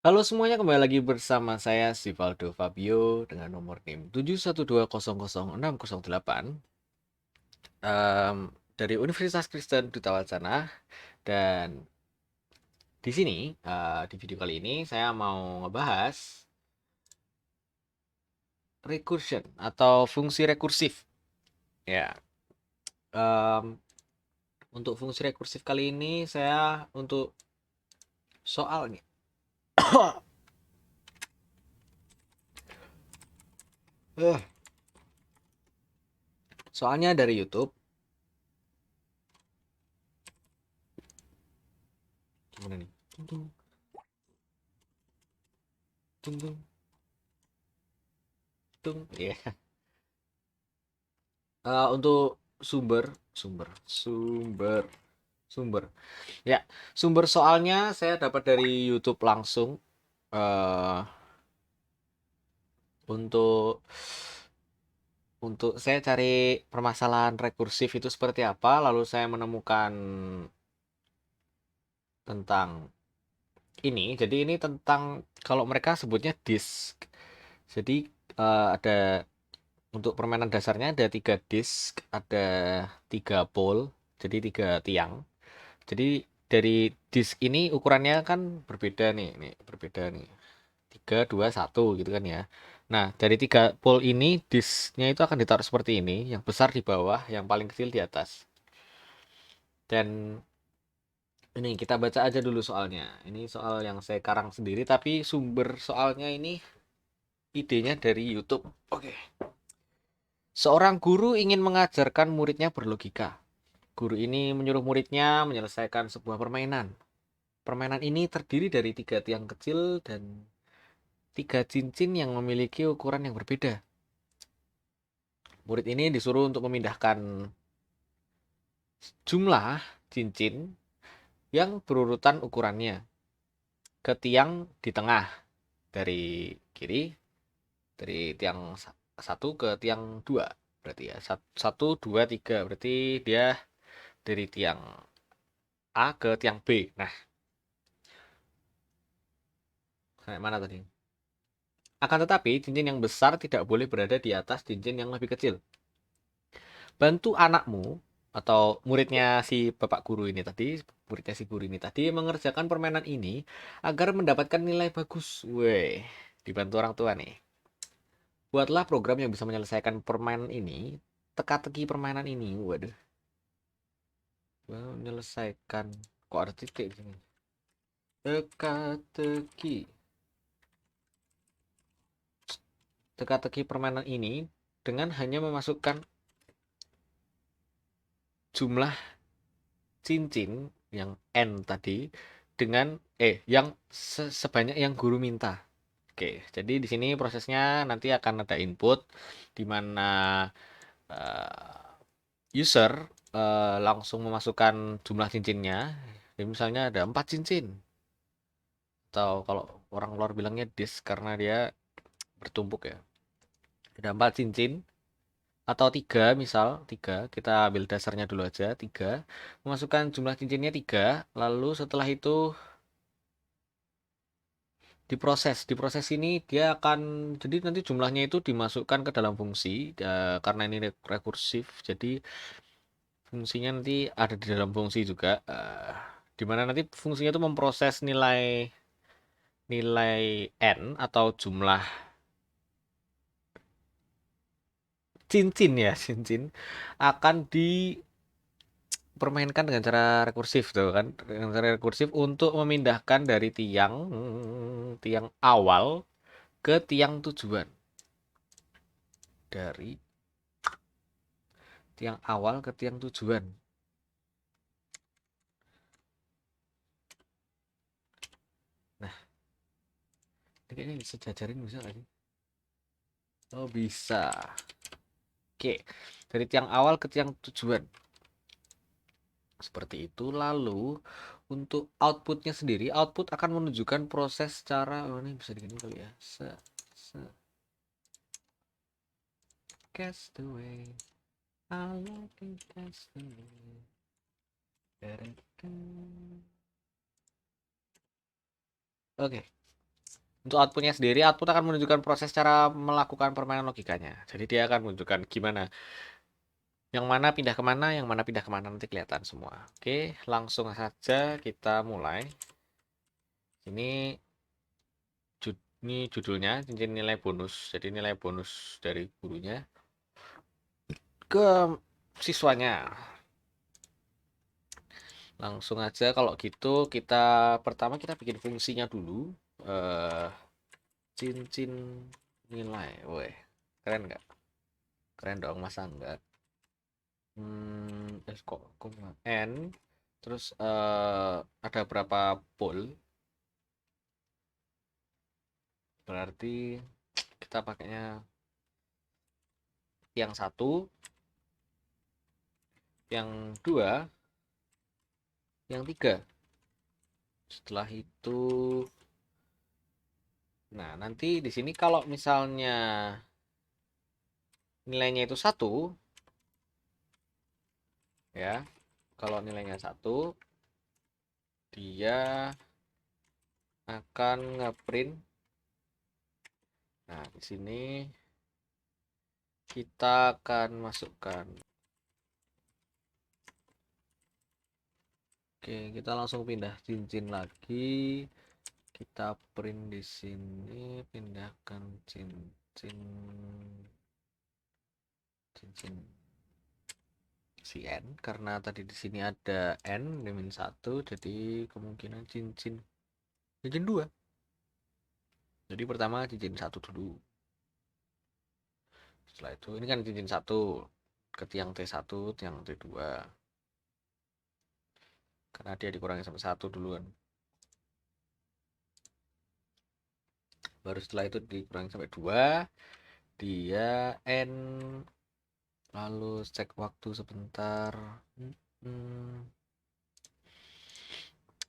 Halo semuanya, kembali lagi bersama saya Sivaldo Fabio dengan nomor NIM 712000608 dari Universitas Kristen Duta Wacana. Dan di sini, di video kali ini saya mau ngebahas recursion atau fungsi rekursif. Ya, em, untuk fungsi rekursif kali ini saya untuk soalnya. Soalnya dari YouTube. Gimana nih? Tung, tung, tung, tung, tung. Ya. Untuk sumber, sumber, sumber, sumber. Ya, sumber soalnya saya dapat dari YouTube langsung. eh untuk saya cari permasalahan rekursif itu seperti apa, lalu saya menemukan tentang ini. Jadi ini tentang, kalau mereka sebutnya disk. Jadi ada, untuk permainan dasarnya ada 3 disk, ada 3 pole, jadi 3 tiang. Jadi dari disk ini ukurannya kan berbeda nih berbeda nih. 3, 2, 1 gitu kan ya. Nah, dari 3 pole ini disknya itu akan ditaruh seperti ini, yang besar di bawah, yang paling kecil di atas. Dan ini kita baca aja dulu soalnya. Ini soal yang saya karang sendiri, tapi sumber soalnya ini idenya dari YouTube. Oke. Seorang guru ingin mengajarkan muridnya berlogika. Guru ini menyuruh muridnya menyelesaikan sebuah permainan. Permainan ini terdiri dari 3 tiang kecil dan 3 cincin yang memiliki ukuran yang berbeda. Murid ini disuruh untuk memindahkan jumlah cincin yang berurutan ukurannya ke tiang di tengah, dari kiri, dari tiang 1 ke tiang 2. Berarti ya, 1, 2, 3. Berarti dia dari tiang A ke tiang B. Nah, kayak mana tadi? Akan tetapi, cincin yang besar tidak boleh berada di atas cincin yang lebih kecil. Bantu anakmu atau muridnya si bapak guru ini tadi, muridnya si guru ini tadi mengerjakan permainan ini agar mendapatkan nilai bagus. Weh, dibantu orang tua nih. Buatlah program yang bisa menyelesaikan permainan ini, teka-teki permainan ini. Waduh, menyelesaikan. Kok ada titik di sini? Teka-teki. Teka-teki permainan ini dengan hanya memasukkan jumlah cincin yang N tadi dengan yang sebanyak yang guru minta. Oke, jadi di sini prosesnya nanti akan ada input di mana user langsung memasukkan jumlah cincinnya. Jadi misalnya ada 4 cincin, atau kalau orang luar bilangnya disk karena dia bertumpuk ya. Ada 4 cincin atau 3, misal 3, kita ambil dasarnya dulu aja 3. Memasukkan jumlah cincinnya 3, lalu setelah itu diproses ini dia akan, jadi nanti jumlahnya itu dimasukkan ke dalam fungsi, karena ini rekursif, jadi fungsinya nanti ada di dalam fungsi juga, di mana nanti fungsinya itu memproses nilai nilai n atau jumlah cincin ya cincin akan dipermainkan dengan cara rekursif tuh kan, dengan cara rekursif untuk memindahkan dari tiang tiang awal ke tiang tujuan, dari tiang awal ke tiang tujuan. Nah, ini kayaknya bisa jajarin, bisa nggak sih? Oh, bisa. Oke, dari tiang awal ke tiang tujuan. Seperti itu. Lalu, untuk outputnya sendiri, output akan menunjukkan proses cara, oh ini bisa digini kali ya. Se Castaway. I like a castaway. Da-da-da. Oke, Untuk outputnya sendiri, output akan menunjukkan proses cara melakukan permainan logikanya. Jadi dia akan menunjukkan gimana, yang mana pindah kemana, yang mana pindah kemana, nanti kelihatan semua. Oke, langsung saja kita mulai. Ini ini judulnya cincin nilai bonus. Jadi nilai bonus dari gurunya ke siswanya. Langsung aja kalau gitu kita pertama kita bikin fungsinya dulu. eh Cincin nilai. Woi, keren nggak? Keren dong, masa enggak? Kok nggak? N terus ada berapa pol? Berarti kita pakainya yang satu, yang dua, yang tiga. Setelah itu, nah nanti di sini kalau misalnya nilainya itu satu, ya, kalau nilainya satu, dia akan ngeprint. Nah di sini kita akan masukkan. Oke, kita langsung pindah cincin lagi. Kita print di sini, pindahkan cincin si N, karena tadi di sini ada N min 1, jadi kemungkinan cincin 2. Jadi pertama cincin 1 dulu. Setelah itu ini kan cincin 1 ke tiang T1, tiang T2. Karena dia dikurangi sampai 1 duluan. Baru setelah itu dikurangi sampai 2, dia N, lalu cek waktu sebentar.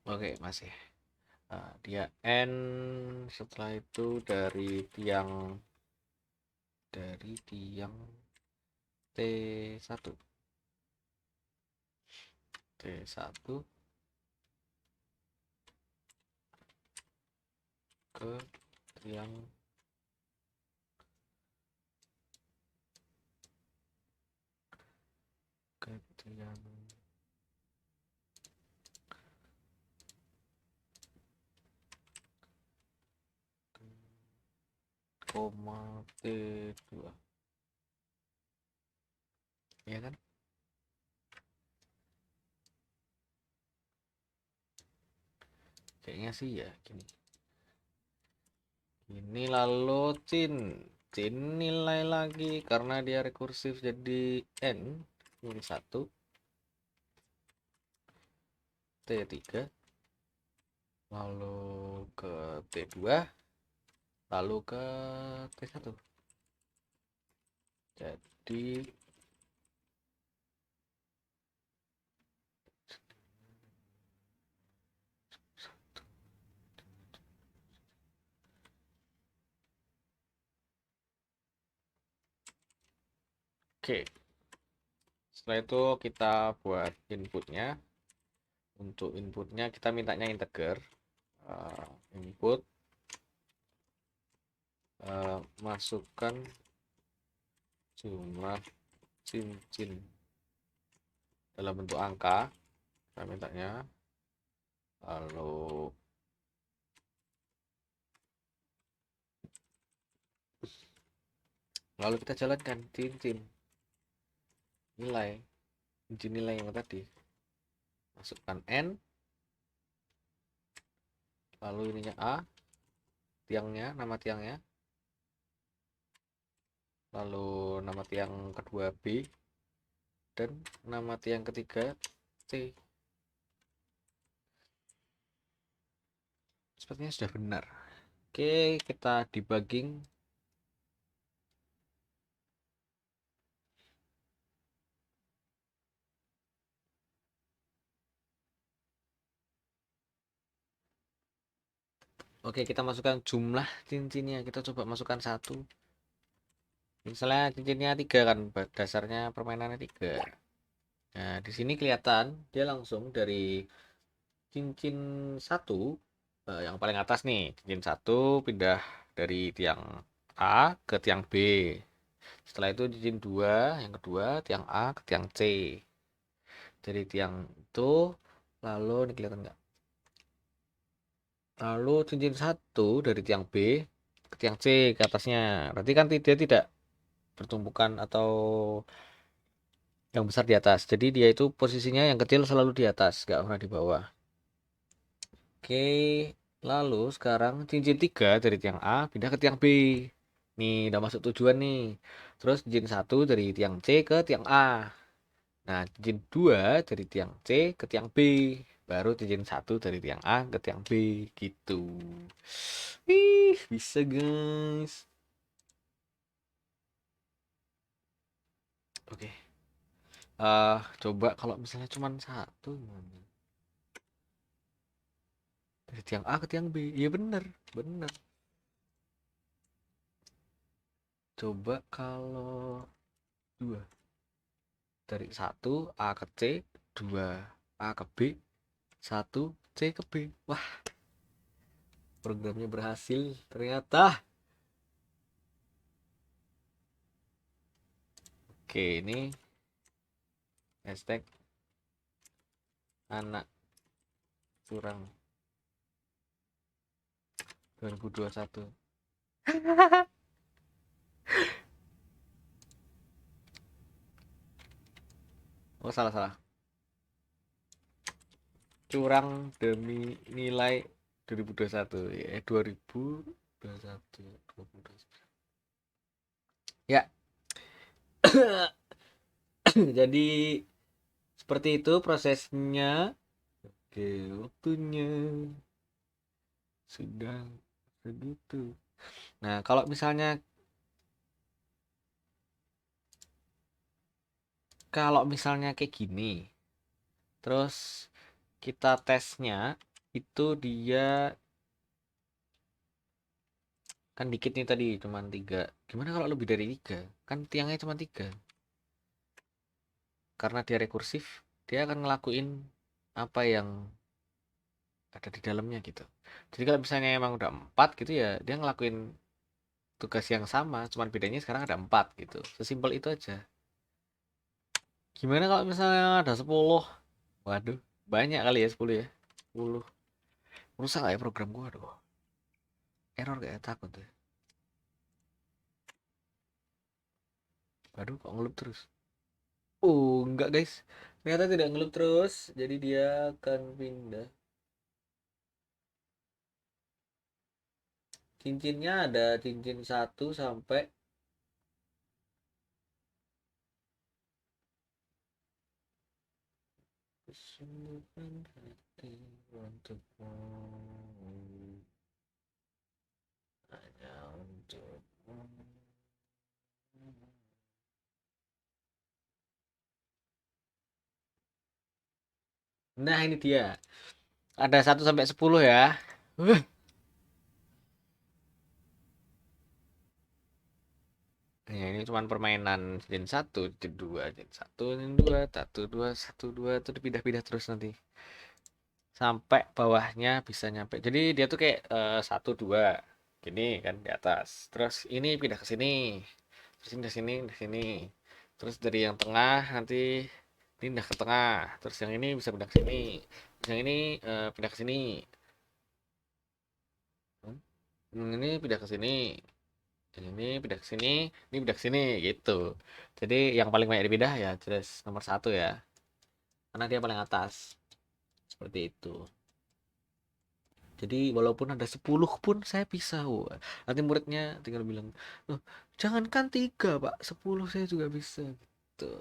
Oke, masih. Dia N, setelah itu tiang T1 ke tiang koma T2, ya kan? Kayaknya sih ya gini. Ini lalu cin nilai lagi karena dia rekursif, jadi N min 1 T3, lalu ke T2, lalu ke T1. Jadi oke. Setelah itu kita buat inputnya. Untuk inputnya kita mintanya integer. Input, masukkan jumlah cincin dalam bentuk angka, kita mintanya. Lalu kita jalankan cincin nilai yang tadi, masukkan N, lalu ininya A, tiangnya, nama tiangnya, lalu nama tiang kedua B, dan nama tiang ketiga C. Sepertinya sudah benar. Oke, kita debugging. Oke, kita masukkan jumlah cincinnya. Kita coba masukkan 1. Misalnya cincinnya 3 kan, dasarnya permainannya 3. Nah, di sini kelihatan dia langsung dari cincin 1 yang paling atas nih, cincin 1 pindah dari tiang A ke tiang B. Setelah itu cincin 2, yang kedua tiang A ke tiang C. Dari tiang itu, lalu ini kelihatan nggak? Lalu cincin 1 dari tiang B ke tiang C ke atasnya. Berarti kan dia tidak bertumbukan atau yang besar di atas. Jadi dia itu posisinya yang kecil selalu di atas, nggak pernah di bawah. Oke, lalu sekarang cincin 3 dari tiang A pindah ke tiang B. Nih, udah masuk tujuan nih. Terus cincin 1 dari tiang C ke tiang A. Nah, cincin 2 dari tiang C ke tiang B. Baru cincin 1 dari tiang A ke tiang B. Gitu. Ih, bisa guys. Oke. Coba kalau misalnya cuma satu gimana? Dari tiang A ke tiang B. Iya bener, bener. Coba kalau dua. Dari satu A ke C, dua A ke B, satu C ke B. Wah, programnya berhasil ternyata. Oke, ini hashtag anak curang 2021. Oh, salah. Curang demi nilai 2021. Ya, 2021. 2021. Ya, jadi seperti itu prosesnya. Oke, waktunya sudah segitu. Nah, kalau misalnya kayak gini, terus kita tesnya itu dia kan dikit nih tadi cuman 3. Gimana kalau lebih dari 3? Kan tiangnya cuma 3. Karena dia rekursif, dia akan ngelakuin apa yang ada di dalamnya gitu. Jadi kalau misalnya emang udah 4 gitu ya, dia ngelakuin tugas yang sama, cuman bedanya sekarang ada 4 gitu. Sesimpel itu aja. Gimana kalau misalnya ada 10? Waduh, banyak kali ya 10 ya. 10. Rusak gak ya program gua? Aduh, error kayak takut deh. Waduh, kok ngelup terus? Oh, enggak guys. Ternyata tidak ngelup terus. Jadi dia akan pindah. Cincinnya ada cincin 1 sampai kesungguhan hati untukmu, hanya untukmu. Nah, ini dia. Ada 1 sampai 10 ya. Uh, Ya, ini cuma permainan cincin 1, cincin 2, cincin 1, cincin 2, 1, 2, 1, 2 itu dipindah-pindah terus nanti. Sampai bawahnya bisa nyampe. Jadi dia tuh kayak 1, 2 gini kan di atas. Terus ini pindah ke sini. Terus ini ke sini, ke sini. Terus dari yang tengah nanti pindah ke tengah. Terus yang ini bisa pindah ke sini. Terus yang ini pindah ke sini. Hmm? Yang ini pindah ke sini. Yang ini pindah ke sini, ini pindah ke sini gitu. Jadi yang paling banyak dipindah ya jelas nomor 1 ya. Karena dia paling atas. Seperti itu. Jadi walaupun ada 10 pun saya bisa. Wah. Nanti muridnya tinggal bilang, "Loh, jangankan 3 Pak, 10 saya juga bisa." Gitu.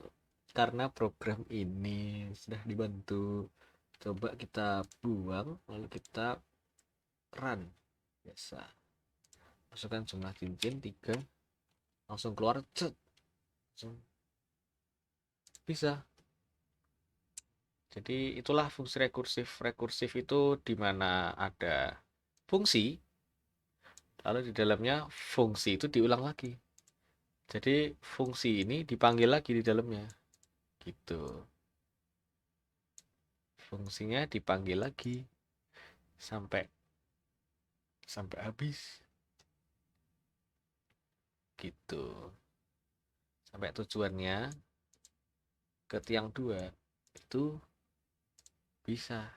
Karena program ini sudah dibantu. Coba kita buang, lalu kita run. Biasa. Masukkan jumlah cincin 3, langsung keluar, cet. Langsung bisa. Jadi itulah fungsi rekursif. Rekursif itu di mana ada fungsi, lalu di dalamnya fungsi itu diulang lagi. Jadi fungsi ini dipanggil lagi di dalamnya. Gitu. Fungsinya dipanggil lagi sampai sampai habis gitu, sampai tujuannya ke tiang 2 itu bisa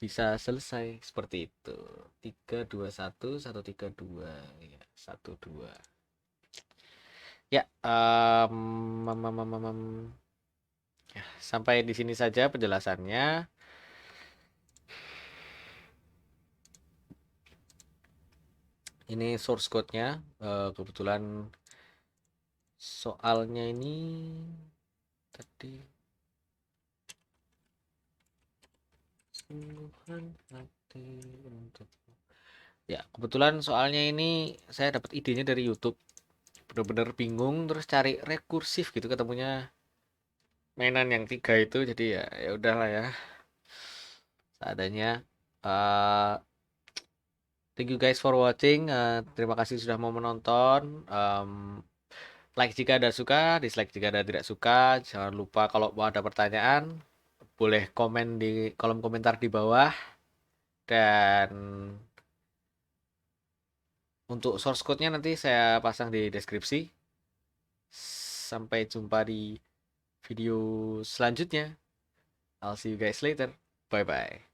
bisa selesai seperti itu. 3 2 1 1 3 2 ya, 1 2 ya. Ya, sampai di sini saja penjelasannya. Ini source code-nya. Kebetulan soalnya ini tadi sungguhan hati untuk, ya kebetulan soalnya ini saya dapat idenya dari YouTube. Bener-bener bingung terus cari rekursif gitu, ketemunya mainan yang 3 itu, jadi ya ya udahlah ya seadanya. uh, Thank you guys for watching. Terima kasih sudah mau menonton. Like jika ada suka, dislike jika ada tidak suka. Jangan lupa kalau mau ada pertanyaan, boleh komen di kolom komentar di bawah. Dan untuk source code-nya nanti saya pasang di deskripsi. Sampai jumpa di video selanjutnya. I'll see you guys later. Bye bye.